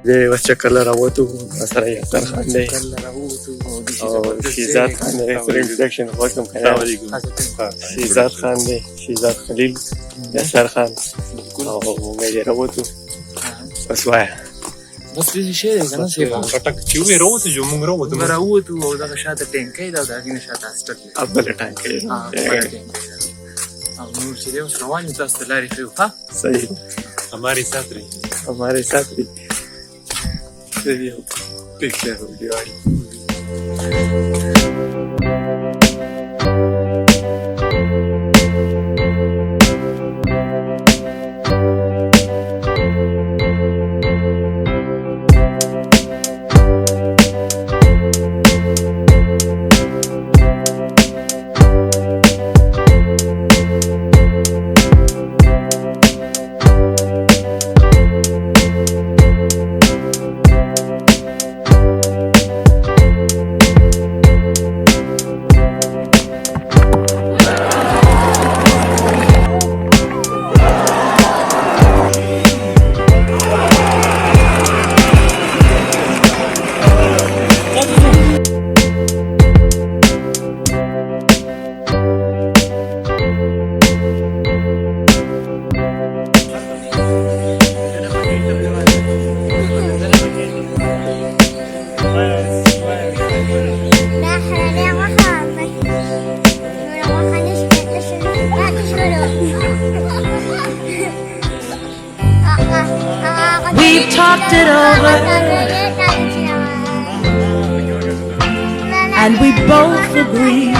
دی اوس چکر له راووتو سره یاسر خان دی او شهزاد خان دی سره انټروډکشن وکړم که شهزاد خان دی شهزاد خلیل یاسر خان او موږ یې راووتو بس وایه بس دې شی دی که نه سیبا پټک چې وې راووتو جو موږ راووتو موږ راووتو او دغه شاته ټینکۍ ده او د هغې نه شاته هاسپټل دی بله ټانکۍ او موږ چې دی اوس روان یو تاسو ته لارې ښیو ښه صحیح हमारे साथ रही हमारे साथ भी picture video I We've talked it over and we both agree.